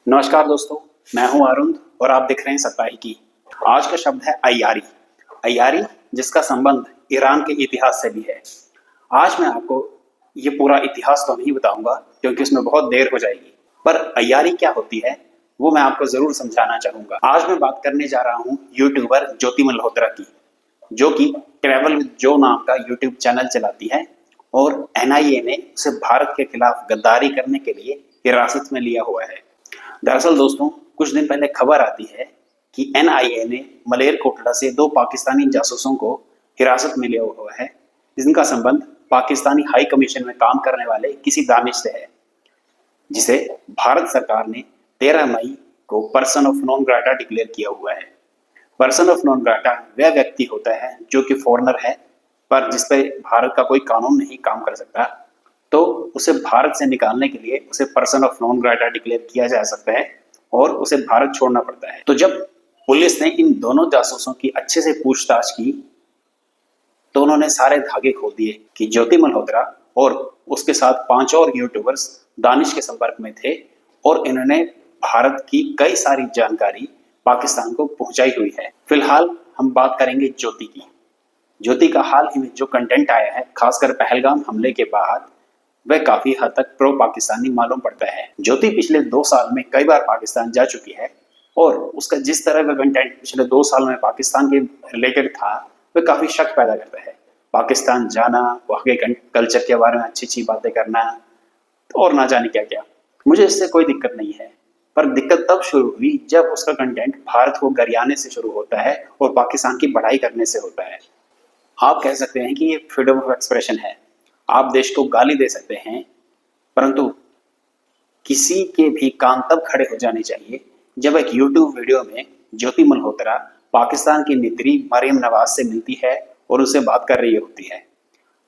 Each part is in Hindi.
नमस्कार दोस्तों, मैं हूं अरुण और आप देख रहे हैं सत्ताही की। आज का शब्द है अय्यारी। अय्यारी जिसका संबंध ईरान के इतिहास से भी है। आज मैं आपको ये पूरा इतिहास तो नहीं बताऊंगा क्योंकि उसमें बहुत देर हो जाएगी, पर अय्यारी क्या होती है वो मैं आपको जरूर समझाना चाहूंगा। आज मैं बात करने जा रहा हूँ यूट्यूबर ज्योति मल्होत्रा की, जो कि ट्रैवल विद जो नाम का यूट्यूब चैनल चलाती है और एनआईए ने उसे भारत के खिलाफ गद्दारी करने के लिए हिरासत में लिया हुआ है। दरअसल दोस्तों, कुछ दिन पहले खबर आती है कि एनआईए ने मलेरकोटला से 2 पाकिस्तानी जासूसों को हिरासत में लिया हुआ है, जिनका संबंध पाकिस्तानी हाई कमीशन में काम करने वाले किसी दानिश से है, जिसे भारत सरकार ने 13 मई को person of non grata declare किया हुआ है। पर्सन ऑफ नॉन ग्राटा वह व्यक्ति होता है जो कि फॉरेनर है, पर जिस पे भारत का कोई कानून नहीं काम कर सकता, तो उसे भारत से निकालने के लिए उसे person of non grata declare किया जा सकता है और उसे भारत छोड़ना पड़ता है। तो जब पुलिस ने इन दोनों जासूसों की अच्छे से पूछताछ की तो उन्होंने सारे धागे खोल दिए कि ज्योति मल्होत्रा और उसके साथ 5 और यूट्यूबर्स दानिश के संपर्क में थे और इन्होंने भारत की कई सारी जानकारी पाकिस्तान को पहुंचाई हुई है। फिलहाल हम बात करेंगे ज्योति की। ज्योति का हाल ही में जो कंटेंट आया है, खासकर पहलगाम हमले के बाद, वह काफी हद तक प्रो पाकिस्तानी मालूम पड़ता है। ज्योति पिछले 2 साल में कई बार पाकिस्तान जा चुकी है और उसका जिस तरह का कंटेंट पिछले 2 साल में पाकिस्तान के रिलेटेड था, वह काफी शक पैदा करता है। पाकिस्तान जाना, वहाँ के कल्चर के बारे में अच्छी बातें करना और ना जाने क्या क्या। मुझे इससे कोई दिक्कत नहीं है, पर दिक्कत तब शुरू हुई जब उसका कंटेंट भारत को गरियाने से शुरू होता है और पाकिस्तान की बढ़ाई करने से होता है। आप कह सकते हैं कि ये फ्रीडम ऑफ एक्सप्रेशन है, आप देश को गाली दे सकते हैं, परंतु किसी के भी कान तब खड़े हो जाने चाहिए जब एक यूट्यूब वीडियो में ज्योति मल्होत्रा पाकिस्तान की नेत्री मरियम नवाज से मिलती है और उससे बात कर रही होती है।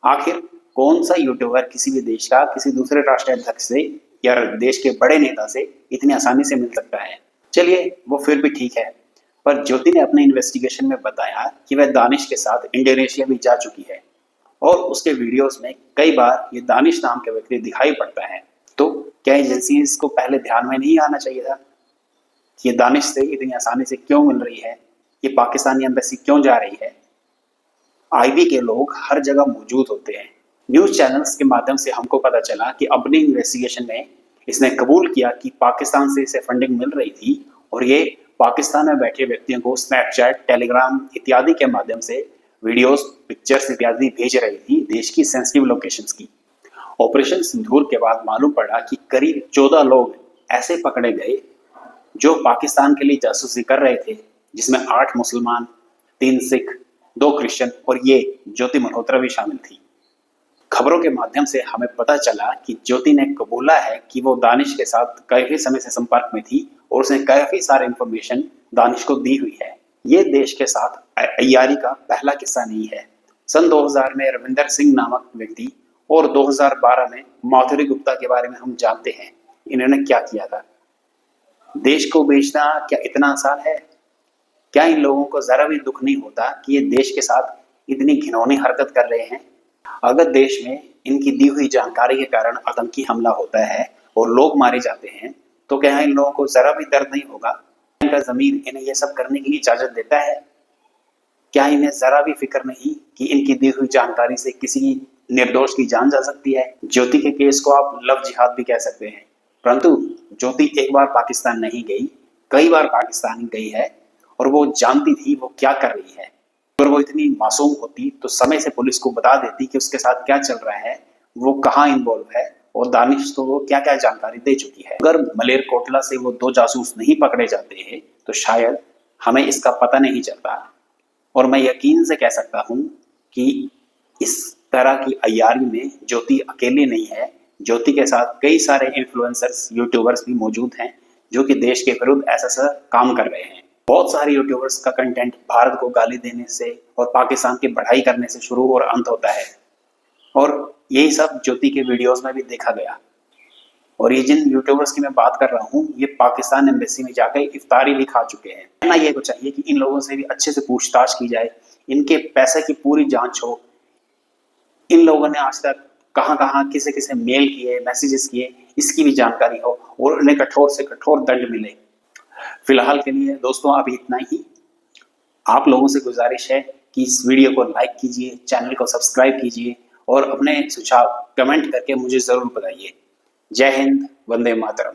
आखिर कौन सा यूट्यूबर किसी भी देश का किसी दूसरे राष्ट्राध्यक्ष से या देश के बड़े नेता से इतनी आसानी से मिल सकता है? चलिए वो फिर भी ठीक है, पर ज्योति ने अपने इन्वेस्टिगेशन में बताया कि वह दानिश के साथ इंडोनेशिया भी जा चुकी है और उसके वीडियोस में कई बार ये दानिश नाम के व्यक्ति दिखाई पड़ता है। तो क्या एजेंसी को पहले ध्यान में नहीं आना चाहिए था कि ये दानिश से इतनी आसानी से क्यों मिल रही है, ये पाकिस्तानी एम्बेसी क्यों जा रही है? आईबी के लोग हर जगह मौजूद होते हैं। न्यूज चैनल्स के माध्यम से हमको पता चला कि अपनी इन्वेस्टिगेशन में इसने कबूल किया कि पाकिस्तान से इसे फंडिंग मिल रही थी और ये पाकिस्तान में बैठे व्यक्तियों को स्नैपचैट, टेलीग्राम इत्यादि के माध्यम से वीडियोस, पिक्चर्स इत्यादि भेज रही थी देश की सेंसिटिव लोकेशंस की। ऑपरेशन सिंदूर के बाद मालूम पड़ा कि करीब 14 लोग ऐसे पकड़े गए जो पाकिस्तान के लिए जासूसी कर रहे थे, जिसमें 8 मुसलमान, 3 सिख, 2 क्रिश्चियन और ये ज्योति मल्होत्रा भी शामिल थी। खबरों के माध्यम से हमें पता चला कि ज्योति ने कबूला है कि वो दानिश के साथ काफी समय से संपर्क में थी और उसने काफी सारे इंफॉर्मेशन दानिश को दी हुई है। ये देश के साथ अय्यारी का पहला किस्सा नहीं है। सन 2000 में रविंदर सिंह नामक व्यक्ति और 2012 में माधुरी गुप्ता के बारे में हम जानते हैं। इन्होंने क्या किया था? देश को बेचना क्या इतना आसान है? क्या इन लोगों को जरा भी दुख नहीं होता कि ये देश के साथ इतनी घिनौनी हरकत कर रहे हैं? अगर देश में इनकी दी हुई जानकारी के कारण आतंकी हमला होता है और लोग मारे जाते हैं, तो क्या इन लोगों को जरा भी दर्द नहीं होगा? इनका ज़मीर इन्हें यह सब करने की इजाजत देता है? क्या इन्हें जरा भी फिक्र नहीं कि इनकी दी हुई जानकारी से किसी निर्दोष की जान जा सकती है? ज्योति के केस को आप लव जिहाद भी कह सकते हैं, परंतु ज्योति एक बार पाकिस्तान नहीं गई, कई बार पाकिस्तान गई है और वो जानती थी वो क्या कर रही है। अगर वो इतनी मासूम होती तो समय से पुलिस को बता देती कि उसके साथ क्या चल रहा है, वो कहाँ इन्वॉल्व है और दानिश को वो क्या क्या जानकारी दे चुकी है। अगर मलेरकोटला से वो 2 जासूस नहीं पकड़े जाते हैं तो शायद हमें इसका पता नहीं चलता। और मैं यकीन से कह सकता हूँ कि इस तरह की अय्यारी में ज्योति अकेली नहीं है। ज्योति के साथ कई सारे इन्फ्लुएंसर्स, यूट्यूबर्स भी मौजूद हैं जो कि देश के विरुद्ध ऐसा काम कर रहे हैं। बहुत सारे यूट्यूबर्स का कंटेंट भारत को गाली देने से और पाकिस्तान की बढ़ाई करने से शुरू और अंत होता है, और यही सब ज्योति के वीडियोस में भी देखा गया। और ये जिन यूट्यूबर्स की मैं बात कर रहा हूँ, ये पाकिस्तान एम्बेसी में जाकर इफ्तारी भी खा चुके हैं। ना ये को चाहिए कि इन लोगों से भी अच्छे से पूछताछ की जाए, इनके पैसे की पूरी जांच हो। इन लोगों ने आज तक कहाँ कहाँ किसे किसे मेल किए, मैसेजेस किए, इसकी भी जानकारी हो और उन्हें कठोर से कठोर दंड मिले। फिलहाल के लिए दोस्तों अभी इतना ही। आप लोगों से गुजारिश है कि इस वीडियो को लाइक कीजिए, चैनल को सब्सक्राइब कीजिए और अपने सुझाव कमेंट करके मुझे ज़रूर बताइए। जय हिंद, वंदे मातरम।